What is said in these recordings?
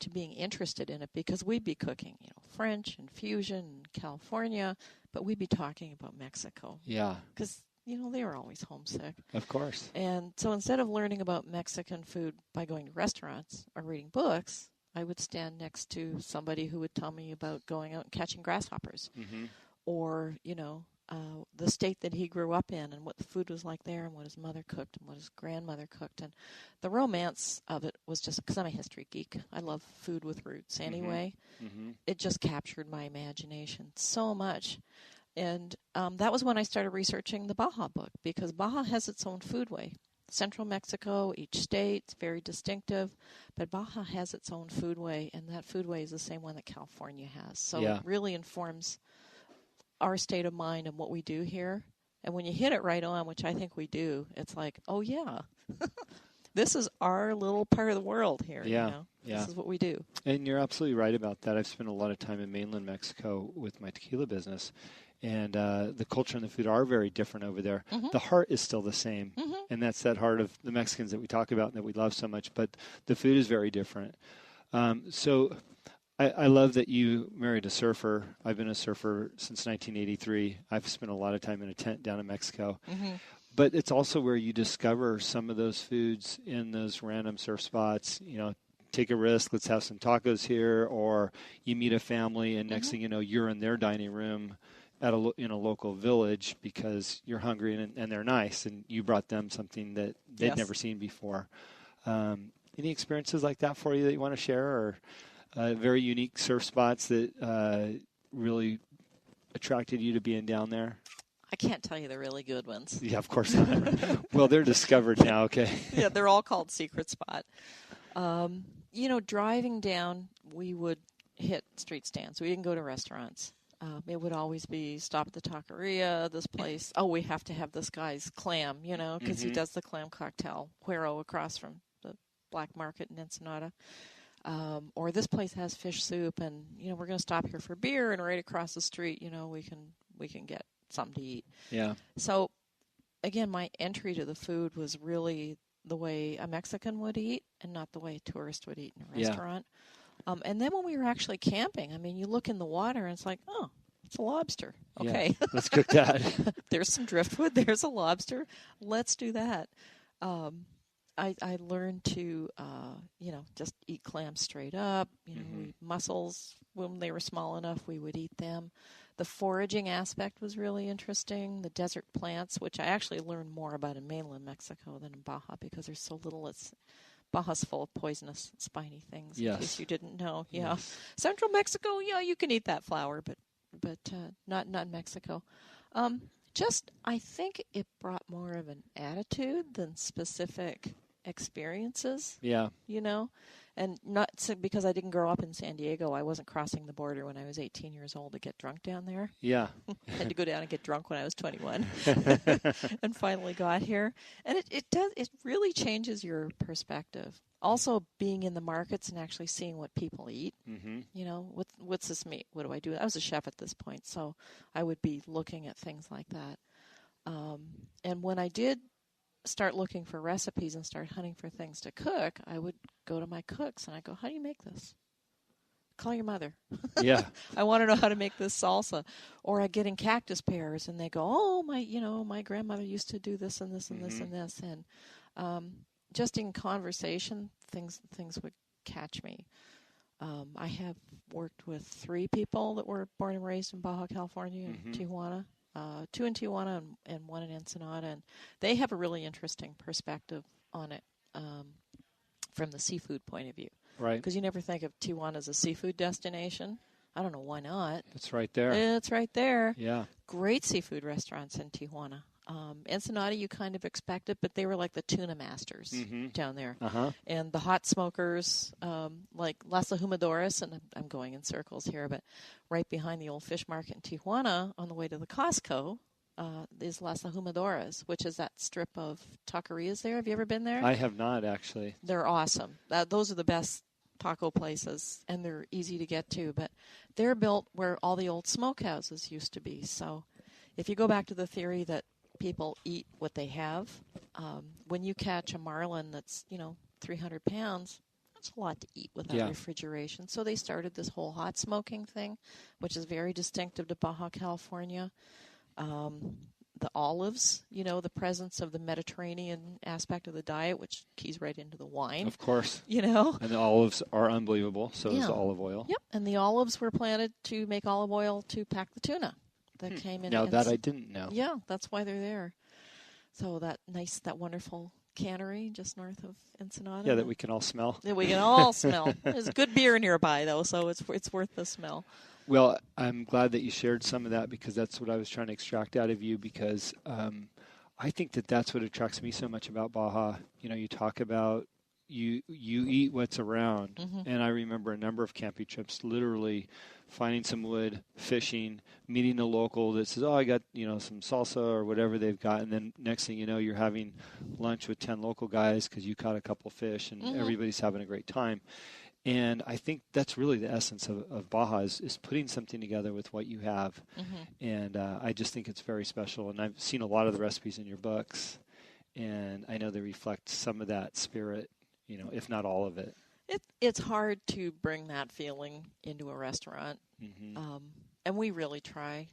to being interested in it, because we'd be cooking, French and fusion and California, but we'd be talking about Mexico. Yeah. Because, they were always homesick. Of course. And so instead of learning about Mexican food by going to restaurants or reading books, I would stand next to somebody who would tell me about going out and catching grasshoppers, or, the state that he grew up in and what the food was like there and what his mother cooked and what his grandmother cooked. And the romance of it was just, because I'm a history geek, I love food with roots anyway. It just captured my imagination so much. And that was when I started researching the Baja book, because Baja has its own foodway. Central Mexico, each state, it's very distinctive, but Baja has its own foodway, and that foodway is the same one that California has. So it really informs our state of mind and what we do here. And when you hit it right on, which I think we do, it's like, oh yeah, this is our little part of the world here. Yeah. This is what we do. And you're absolutely right about that. I've spent a lot of time in mainland Mexico with my tequila business, and the culture and the food are very different over there. The heart is still the same, and that's that heart of the Mexicans that we talk about and that we love so much, but the food is very different. So I love that you married a surfer. I've been a surfer since 1983. I've spent a lot of time in a tent down in Mexico. But it's also where you discover some of those foods in those random surf spots. Take a risk, let's have some tacos here, or you meet a family, and next thing you know, you're in their dining room in a local village because you're hungry and they're nice, and you brought them something that they'd never seen before. Any experiences like that for you that you want to share, or very unique surf spots that really attracted you to being down there? I can't tell you the really good ones. Yeah, of course not. Well, they're discovered now, okay? Yeah, they're all called Secret Spot. Driving down, we would hit street stands. We didn't go to restaurants. It would always be stop at the taqueria, this place. Oh, we have to have this guy's clam, because he does the clam cocktail, Cuero, across from the black market in Ensenada. Or this place has fish soup, and, we're going to stop here for beer, and right across the street, we can get something to eat. Yeah. So, again, my entry to the food was really the way a Mexican would eat and not the way a tourist would eat in a restaurant. And then when we were actually camping, you look in the water and it's like, oh, it's a lobster. Okay. Yeah, let's cook that. There's some driftwood. There's a lobster. Let's do that. I learned to, just eat clams straight up. Mussels, when they were small enough, we would eat them. The foraging aspect was really interesting. The desert plants, which I actually learned more about in mainland Mexico than in Baja, because there's so little. Baja's full of poisonous, spiny things, in case you didn't know. Yeah. Yes. Central Mexico, you can eat that flower, but not in Mexico. I think it brought more of an attitude than specific experiences. Yeah. And not because I didn't grow up in San Diego. I wasn't crossing the border when I was 18 years old to get drunk down there. Yeah. I had to go down and get drunk when I was 21 and finally got here. And it really changes your perspective. Also, being in the markets and actually seeing what people eat. What's this meat? What do I do? I was a chef at this point, so I would be looking at things like that. And when I did start looking for recipes and start hunting for things to cook, I would go to my cooks and I go, how do you make this? Call your mother. Yeah. I want to know how to make this salsa. Or I get in cactus pears and they go, oh, my grandmother used to do this and this and this and this. And just in conversation, things would catch me. I have worked with 3 people that were born and raised in Baja California and Tijuana. 2 in Tijuana and 1 in Ensenada, and they have a really interesting perspective on it from the seafood point of view. Right. Because you never think of Tijuana as a seafood destination. I don't know why not. It's right there. It's right there. Yeah. Great seafood restaurants in Tijuana. Ensenada, you kind of expect it, but they were like the tuna masters down there. And the hot smokers, like Las Humadoras, and I'm going in circles here, but right behind the old fish market in Tijuana on the way to the Costco is Las Humadoras, which is that strip of taquerias there. Have you ever been there? I have not, actually. They're awesome. Those are the best taco places, and they're easy to get to, but they're built where all the old smokehouses used to be. So if you go back to the theory that people eat what they have, when you catch a marlin that's 300 pounds, That's a lot to eat without refrigeration. So they started this whole hot smoking thing, which is very distinctive to Baja California. The olives, the presence of the Mediterranean aspect of the diet, which keys right into the wine. Of course. And the olives are unbelievable. So is the olive oil. Yep. And the olives were planted to make olive oil to pack the tuna that came in. Now that I didn't know. Yeah, that's why they're there. So that wonderful cannery just north of Ensenada. Yeah, that we can all smell. That we can all smell. There's good beer nearby, though, so it's worth the smell. Well, I'm glad that you shared some of that because that's what I was trying to extract out of you because I think that's what attracts me so much about Baja. You talk about you eat what's around. And I remember a number of camping trips, literally finding some wood, fishing, meeting a local that says, oh, I got, some salsa or whatever they've got. And then next thing you know, you're having lunch with 10 local guys because you caught a couple fish and everybody's having a great time. And I think that's really the essence of Baja is putting something together with what you have. And I just think it's very special. And I've seen a lot of the recipes in your books, and I know they reflect some of that spirit, if not all of it. It's hard to bring that feeling into a restaurant. And we really try.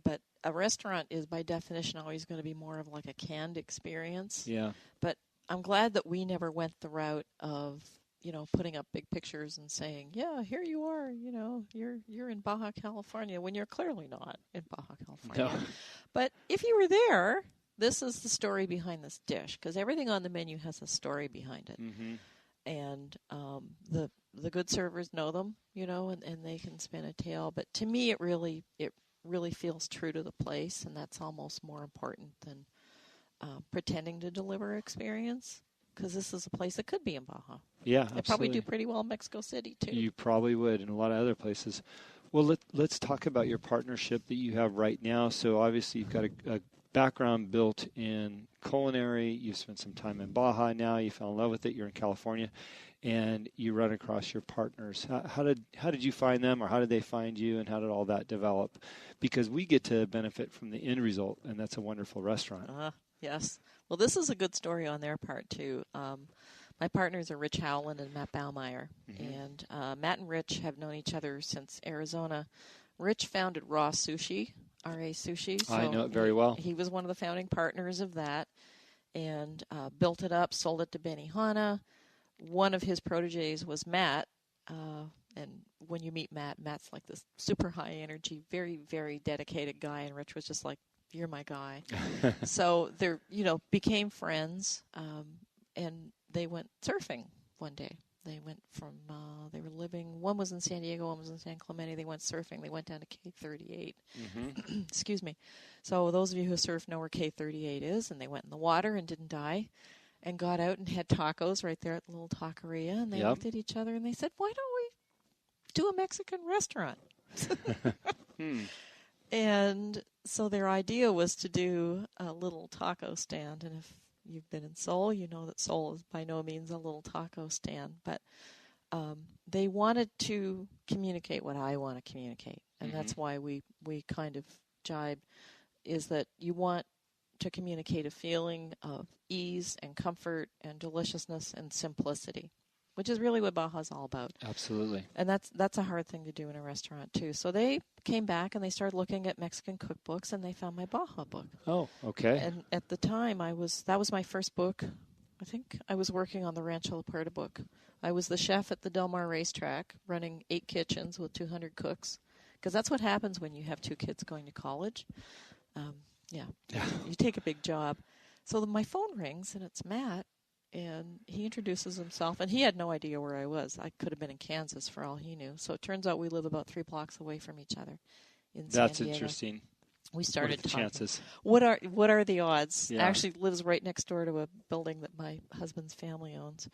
But a restaurant is, by definition, always going to be more of like a canned experience. Yeah. But I'm glad that we never went the route of putting up big pictures and saying, yeah, here you are, you're in Baja California, when you're clearly not in Baja California. No. But if you were there, this is the story behind this dish, because everything on the menu has a story behind it. And the good servers know them, and they can spin a tale. But to me, it really feels true to the place, and that's almost more important than pretending to deliver experience. Because this is a place that could be in Baja. Yeah, absolutely. They probably do pretty well in Mexico City, too. You probably would, and a lot of other places. Well, let's talk about your partnership that you have right now. So obviously you've got a background built in culinary. You've spent some time in Baja now. You fell in love with it. You're in California, and you run across your partners. How did you find them, or how did they find you, and how did all that develop? Because we get to benefit from the end result, and that's a wonderful restaurant. Yes. Well, this is a good story on their part, too. My partners are Rich Howland and Matt Baumeier. And Matt and Rich have known each other since Arizona. Rich founded Raw Sushi, R.A. Sushi. So I know it very well. He was one of the founding partners of that and built it up, sold it to Benihana. One of his proteges was Matt. And when you meet Matt, Matt's like this super high energy, very, very dedicated guy. And Rich was just like, you're my guy. So they became friends, and they went surfing one day. They went from, they were living, one was in San Diego, one was in San Clemente. They went surfing. They went down to K38. Excuse me. So those of you who surf know where K38 is, and they went in the water and didn't die and got out and had tacos right there at the little taqueria. And they looked at each other and they said, why don't we do a Mexican restaurant? And so their idea was to do a little taco stand. And if you've been in Sol, you know that Sol is by no means a little taco stand. But they wanted to communicate what I want to communicate. And that's why we kind of jibe, is that you want to communicate a feeling of ease and comfort and deliciousness and simplicity, which is really what Baja's all about. Absolutely. And that's a hard thing to do in a restaurant, too. So they came back and they started looking at Mexican cookbooks, and they found my Baja book. Oh, okay. And at the time, that was my first book. I think I was working on the Rancho La Puerta book. I was the chef at the Del Mar racetrack, running 8 kitchens with 200 cooks, because that's what happens when you have 2 kids going to college. You take a big job. So my phone rings, and it's Matt. And he introduces himself, and he had no idea where I was. I could have been in Kansas for all he knew. So it turns out we live about 3 blocks away from each other in San Diego. That's interesting. We started what are the talking. Chances? What are the odds? Yeah. Actually lives right next door to a building that my husband's family owns.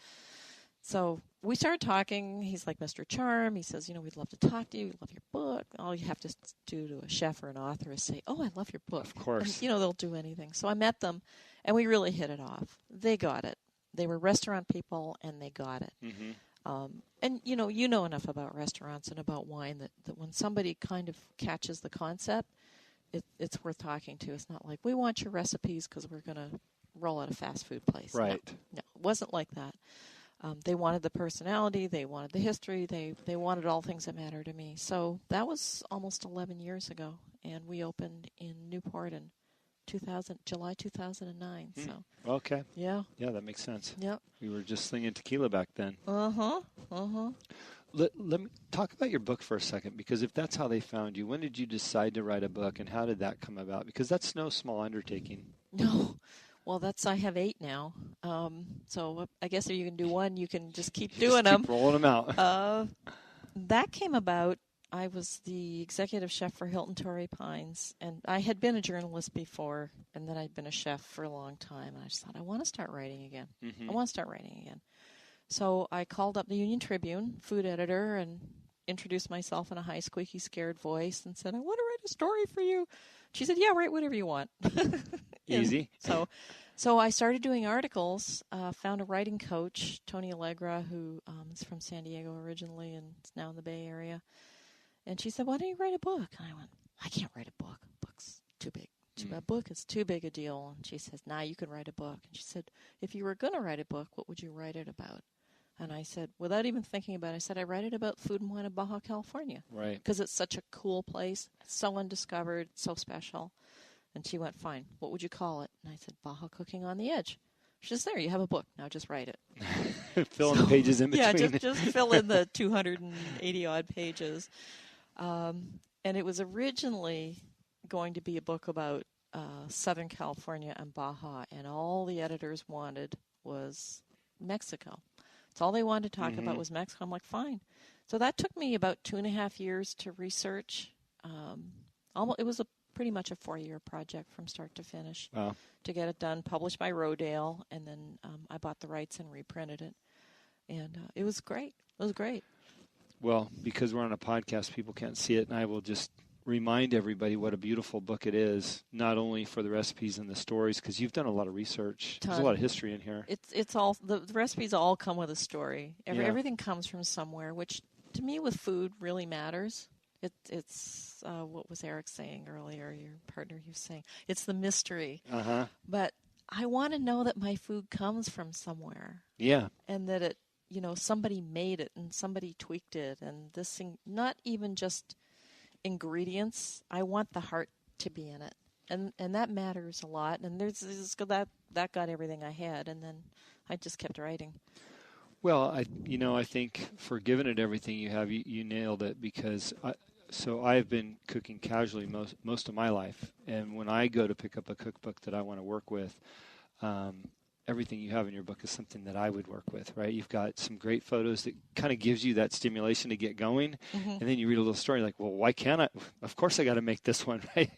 So we started talking. He's like Mr. Charm. He says, we'd love to talk to you. We love your book. All you have to do to a chef or an author is say, oh, I love your book. Of course. And, they'll do anything. So I met them, and we really hit it off. They got it. They were restaurant people, and they got it. And, you know enough about restaurants and about wine that when somebody kind of catches the concept, it's worth talking to. It's not like, we want your recipes because we're going to roll out a fast food place. Right. No, it wasn't like that. They wanted the personality, they wanted the history, they wanted all things that matter to me. So that was almost 11 years ago, and we opened in Newport in July 2009. So okay, yeah, that makes sense. Yep. We were just slinging tequila back then. Uh-huh. Let me talk about your book for a second, because if that's how they found you, when did you decide to write a book, and how did that come about? Because that's no small undertaking. No. Well, I have 8 now. So I guess if you can do one, you can just keep doing them. Keep rolling them out. That came about. I was the executive chef for Hilton Torrey Pines, and I had been a journalist before, and then I'd been a chef for a long time, and I just thought, I want to start writing again. So I called up the Union Tribune, food editor, and introduced myself in a high, squeaky, scared voice and said, I want to write a story for you. She said, yeah, write whatever you want. Easy. So I started doing articles, found a writing coach, Tony Allegra, who is from San Diego originally and is now in the Bay Area. And she said, why don't you write a book? And I went, I can't write a book. A book's too big. A book is too big a deal. And she says, you can write a book. And she said, if you were going to write a book, what would you write it about? And I said, without even thinking about it, I said, I write it about food and wine in Baja California. Right. Because it's such a cool place, so undiscovered, so special. And she went, fine, what would you call it? And I said, Baja Cooking on the Edge. She says, there, you have a book. Now just write it. Fill in the pages in between. Yeah, just fill in the 280-odd pages. And it was originally going to be a book about Southern California and Baja, and all the editors wanted was Mexico. That's all they wanted to talk about was Mexico. I'm like, fine. So that took me about 2.5 years to research. It was pretty much a 4-year project from start to finish to get it done, published by Rodale, and then I bought the rights and reprinted it. And it was great. It was great. Well, because we're on a podcast, people can't see it, and I will just remind everybody what a beautiful book it is, not only for the recipes and the stories, because you've done a lot of research. There's a lot of history in here. It's all the recipes all come with a story. Everything comes from somewhere, which to me with food really matters. It's what was Eric saying earlier, your partner, he was saying, it's the mystery. But I want to know that my food comes from somewhere. Yeah. And that it, somebody made it and somebody tweaked it, and this thing, not even just ingredients. I want the heart to be in it, and that matters a lot. And that got everything I had, and then I just kept writing. Well, I think for giving it everything you have, you nailed it, because I've been cooking casually most of my life, and when I go to pick up a cookbook that I want to work with, everything you have in your book is something that I would work with, right? You've got some great photos that kind of gives you that stimulation to get going, and then you read a little story like, well, why can't I? Of course I got to make this one, right?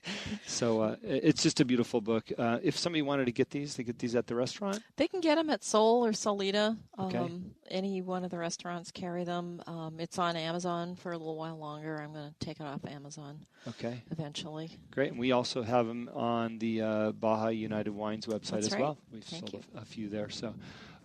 So it's just a beautiful book. If somebody wanted to get these, they get these at the restaurant? They can get them at Sol or Solita. Okay. Any one of the restaurants carry them. It's on Amazon for a little while longer. I'm going to take it off Amazon eventually. Great. And we also have them on the Baja United Wines website well. We've sold a few there. So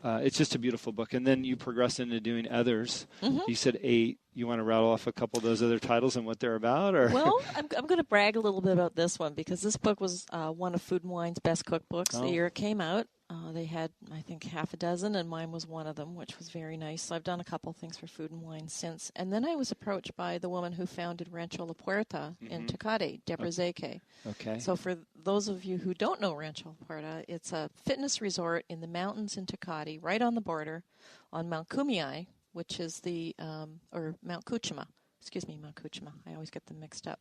it's just a beautiful book. And then you progress into doing others. You said 8. You want to rattle off a couple of those other titles and what they're about? Or Well, I'm going to brag a little bit about this one, because this book was one of Food and Wine's best cookbooks the year it came out. They had, I think, half a dozen, and mine was one of them, which was very nice. So I've done a couple things for Food and Wine since. And then I was approached by the woman who founded Rancho La Puerta in Tecate, Deborah Zeke. Okay. So for those of you who don't know Rancho La Puerta, it's a fitness resort in the mountains in Tecate, right on the border on Mount Kumeyaay, which is or Mount Kuchima. Excuse me, Mount Kuchima. I always get them mixed up.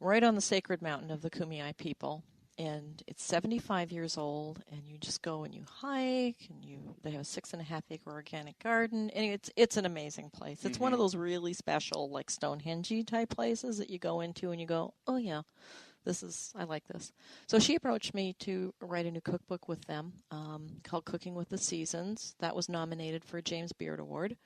Right on the sacred mountain of the Kumeyaay people. And it's 75 years old, and you just go and you hike, and they have a 6.5-acre organic garden, and it's an amazing place. It's one of those really special, like Stonehenge type places that you go into and you go, oh yeah, I like this. So she approached me to write a new cookbook with them called Cooking with the Seasons. That was nominated for a James Beard Award.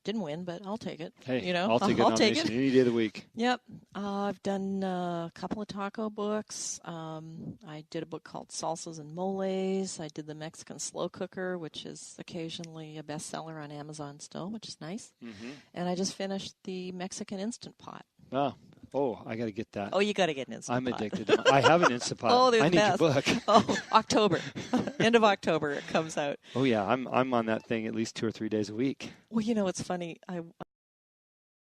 Didn't win, but I'll take it. Hey, I'll take it any day of the week. Yep. I've done a couple of taco books. I did a book called Salsas and Moles. I did the Mexican Slow Cooker, which is occasionally a bestseller on Amazon still, which is nice. And I just finished the Mexican Instant Pot. Oh, Oh, I got to get that. Oh, you got to get an Instant I'm Pot. addicted. I have an Instant Pot. Oh, they're I the need best. your book. Oh, October. End of October it comes out. Oh, yeah. I'm on that thing at least 2 or 3 days a week. Well, it's funny.